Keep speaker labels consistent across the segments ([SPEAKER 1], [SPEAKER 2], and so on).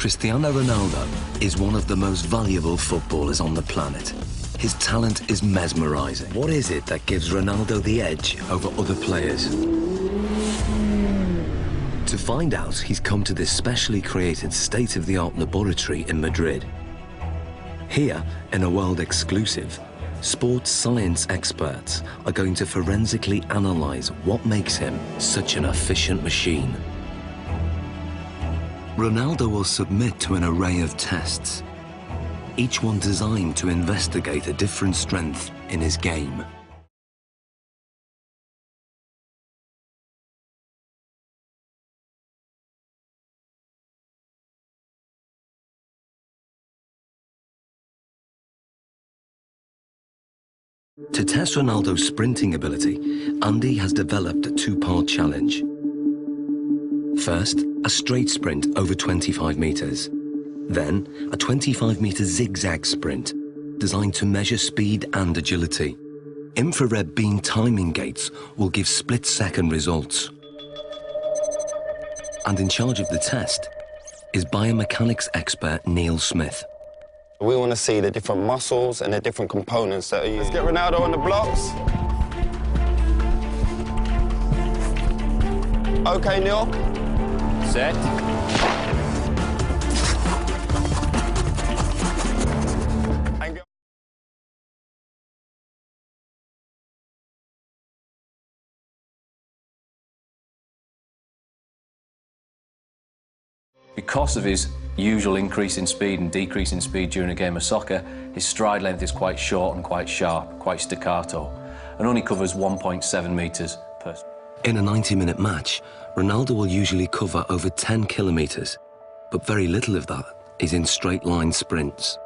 [SPEAKER 1] Cristiano Ronaldo is one of the most valuable footballers on the planet. His talent is mesmerising. What is it that gives Ronaldo the edge over other players? To find out, he's come to this specially created state-of-the-art laboratory in Madrid. Here, in a world exclusive, sports science experts are going to forensically analyse what makes him such an efficient machine. Ronaldo will submit to an array of tests, each one designed to investigate a different strength in his game. To test Ronaldo's sprinting ability, Andy has developed a two-part challenge. First, a straight sprint over 25 metres. Then, a 25-metre zigzag sprint, designed to measure speed and agility. Infrared beam timing gates will give split-second results. And in charge of the test is biomechanics expert Neil Smith.
[SPEAKER 2] We want to see the different muscles and the different components that are used. Let's get Ronaldo on the blocks. Okay, Neil.
[SPEAKER 3] Set.
[SPEAKER 2] And go.
[SPEAKER 3] Because of his usual increase in speed and decrease in speed during a game of soccer, his stride length is quite short and quite sharp, quite staccato, and only covers 1.7 metres per...
[SPEAKER 1] In a 90-minute match, Ronaldo will usually cover over 10 kilometres, but very little of that is in straight-line sprints.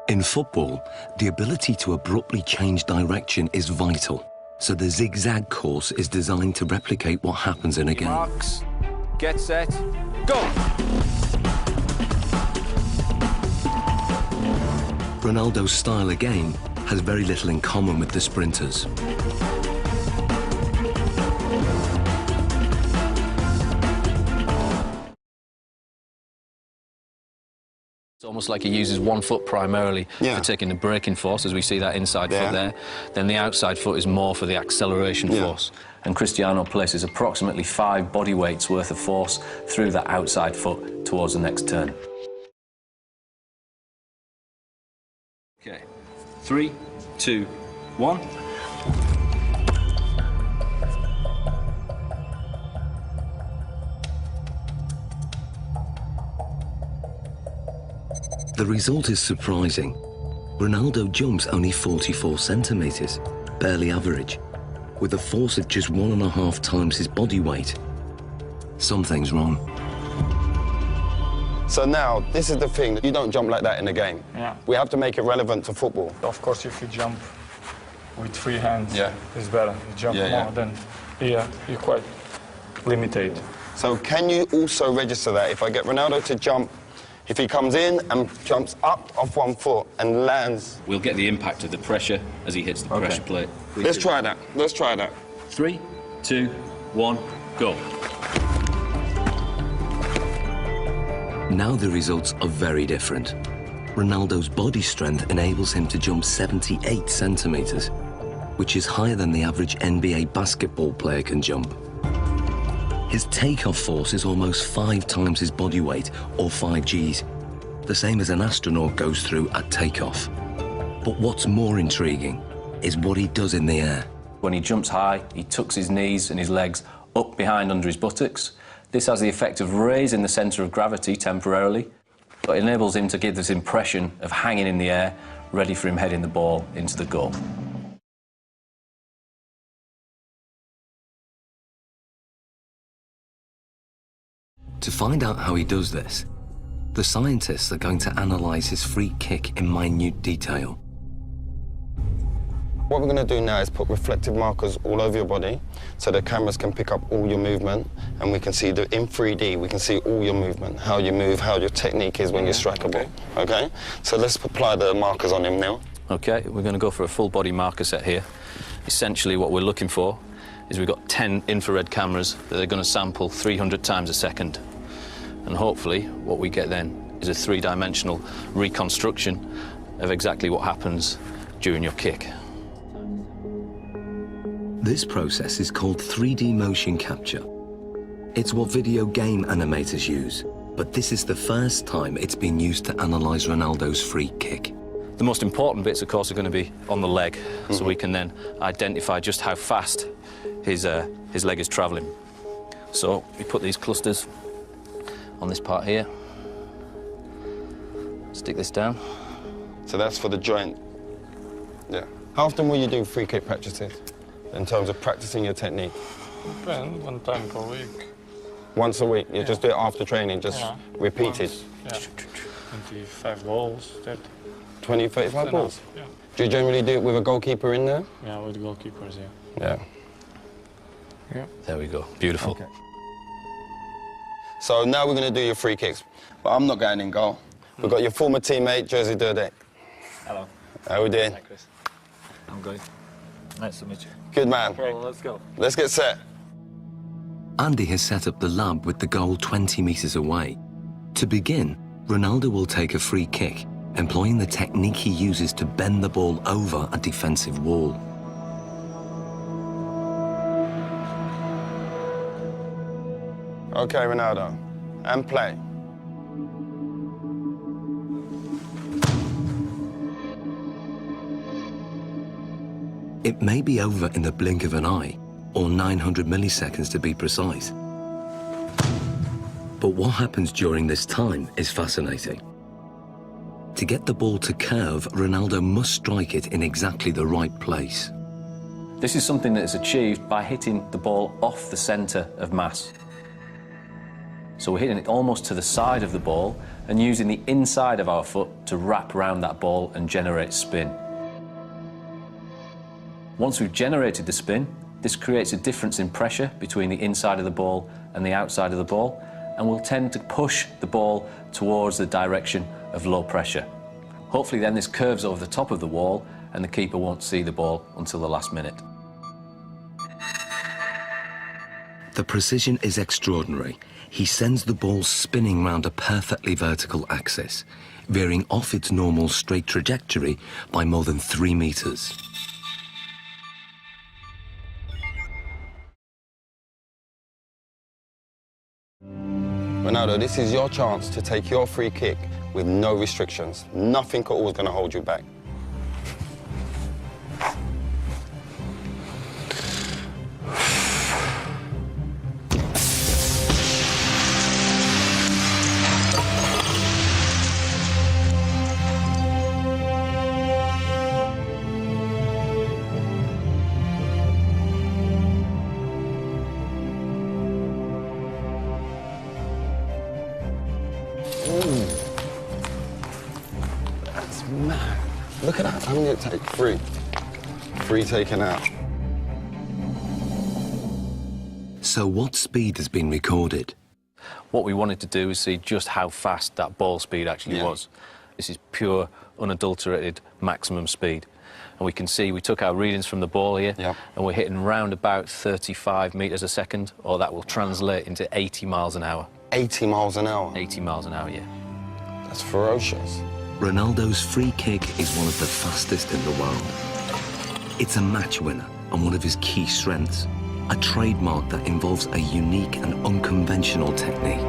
[SPEAKER 1] In football, the ability to abruptly change direction is vital, so the zigzag course is designed to replicate what happens in a game.
[SPEAKER 3] Marks, get set, go!
[SPEAKER 1] Ronaldo's style again has very little in common with the sprinters.
[SPEAKER 3] It's almost like he uses one foot primarily for taking the braking force, as we see that inside foot there. Then the outside foot is more for the acceleration force. And Cristiano places approximately 5 body weights worth of force through that outside foot towards the next turn. Okay, 3, 2, 1.
[SPEAKER 1] The result is surprising. Ronaldo jumps only 44 centimetres, barely average, with a force of just 1.5 times his body weight. Something's wrong.
[SPEAKER 2] So now, this is the thing, you don't jump like that in the game.
[SPEAKER 4] Yeah.
[SPEAKER 2] We have to make it relevant to football.
[SPEAKER 4] Of course, if you jump with free hands,
[SPEAKER 3] Yeah.
[SPEAKER 4] it's better. You jump more, then you're quite limited.
[SPEAKER 2] So can you also register that? If I get Ronaldo to jump, if he comes in and jumps up off one foot and lands...
[SPEAKER 3] We'll get the impact of the pressure as he hits the pressure plate.
[SPEAKER 2] Let's try that. Let's try that.
[SPEAKER 3] 3, 2, 1, go.
[SPEAKER 1] Now the results are very different. Ronaldo's body strength enables him to jump 78 centimetres, which is higher than the average NBA basketball player can jump. His takeoff force is almost 5 times his body weight, or 5 Gs, the same as an astronaut goes through at takeoff. But what's more intriguing is what he does in the air.
[SPEAKER 3] When he jumps high, he tucks his knees and his legs up behind under his buttocks. This has the effect of raising the centre of gravity temporarily, but enables him to give this impression of hanging in the air, ready for him heading the ball into the goal.
[SPEAKER 1] To find out how he does this, the scientists are going to analyse his free kick in minute detail.
[SPEAKER 2] What we're going to do now is put reflective markers all over your body so the cameras can pick up all your movement, and we can see in 3D, we can see all your movement, how you move, how your technique is when you strike a ball. Okay? So let's apply the markers on him now.
[SPEAKER 3] Okay, we're going to go for a full body marker set here. Essentially what we're looking for is we've got 10 infrared cameras that are going to sample 300 times a second. And hopefully what we get then is a three-dimensional reconstruction of exactly what happens during your kick.
[SPEAKER 1] This process is called 3D motion capture. It's what video game animators use, but this is the first time it's been used to analyse Ronaldo's free kick.
[SPEAKER 3] The most important bits, of course, are going to be on the leg, so we can then identify just how fast his leg is travelling. So we put these clusters on this part here, stick this down.
[SPEAKER 2] So that's for the joint. Yeah. How often will you do free kick practices in terms of practicing your technique?
[SPEAKER 4] Depends, 1 time per week.
[SPEAKER 2] Once a week? You just do it after training, just repeated?
[SPEAKER 4] Once, 25 balls, 30.
[SPEAKER 2] 20, 35 balls?
[SPEAKER 4] Yeah.
[SPEAKER 2] Do you generally do it with a goalkeeper in there?
[SPEAKER 4] Yeah, with goalkeepers,
[SPEAKER 2] Yeah.
[SPEAKER 4] Yeah.
[SPEAKER 3] There we go. Beautiful.
[SPEAKER 2] Okay. So now we're going to do your free kicks, but I'm not going in goal. We've got your former teammate, Jersey Durdek.
[SPEAKER 5] Hello.
[SPEAKER 2] How we doing?
[SPEAKER 5] Hi, Chris. I'm good. Nice to meet you.
[SPEAKER 2] Good man.
[SPEAKER 5] Well, let's go.
[SPEAKER 2] Let's get set.
[SPEAKER 1] Andy has set up the lab with the goal 20 metres away. To begin, Ronaldo will take a free kick, employing the technique he uses to bend the ball over a defensive wall.
[SPEAKER 2] Okay, Ronaldo, and play.
[SPEAKER 1] It may be over in the blink of an eye, or 900 milliseconds to be precise. But what happens during this time is fascinating. To get the ball to curve, Ronaldo must strike it in exactly the right place.
[SPEAKER 3] This is something that is achieved by hitting the ball off the centre of mass. So we're hitting it almost to the side of the ball and using the inside of our foot to wrap around that ball and generate spin. Once we've generated the spin, this creates a difference in pressure between the inside of the ball and the outside of the ball, and will tend to push the ball towards the direction of low pressure. Hopefully then this curves over the top of the wall and the keeper won't see the ball until the last minute.
[SPEAKER 1] The precision is extraordinary. He sends the ball spinning round a perfectly vertical axis, veering off its normal straight trajectory by more than 3 metres.
[SPEAKER 2] Ronaldo, this is your chance to take your free kick with no restrictions. Nothing at all is going to hold you back. That's mad. Look at that. I'm going to take 3. 3 taken out.
[SPEAKER 1] So what speed has been recorded?
[SPEAKER 3] What we wanted to do is see just how fast that ball speed actually was. This is pure, unadulterated maximum speed. And we can see we took our readings from the ball here, and we're hitting round about 35 metres a second, or that will translate into 80 miles an hour.
[SPEAKER 2] 80 miles an hour?
[SPEAKER 3] 80 miles an hour, yeah.
[SPEAKER 2] That's ferocious.
[SPEAKER 1] Ronaldo's free kick is one of the fastest in the world. It's a match winner and one of his key strengths, a trademark that involves a unique and unconventional technique.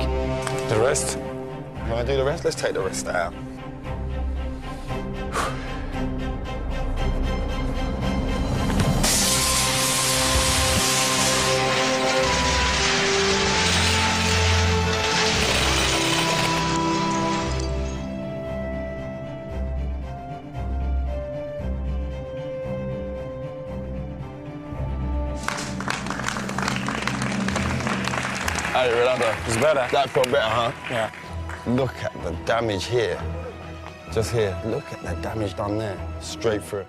[SPEAKER 4] The rest?
[SPEAKER 2] You want to do the rest? Let's take the rest out. Hey, Ronaldo.
[SPEAKER 4] It's better.
[SPEAKER 2] That felt better, huh?
[SPEAKER 4] Yeah.
[SPEAKER 2] Look at the damage here. Just here. Look at the damage done there. Straight through.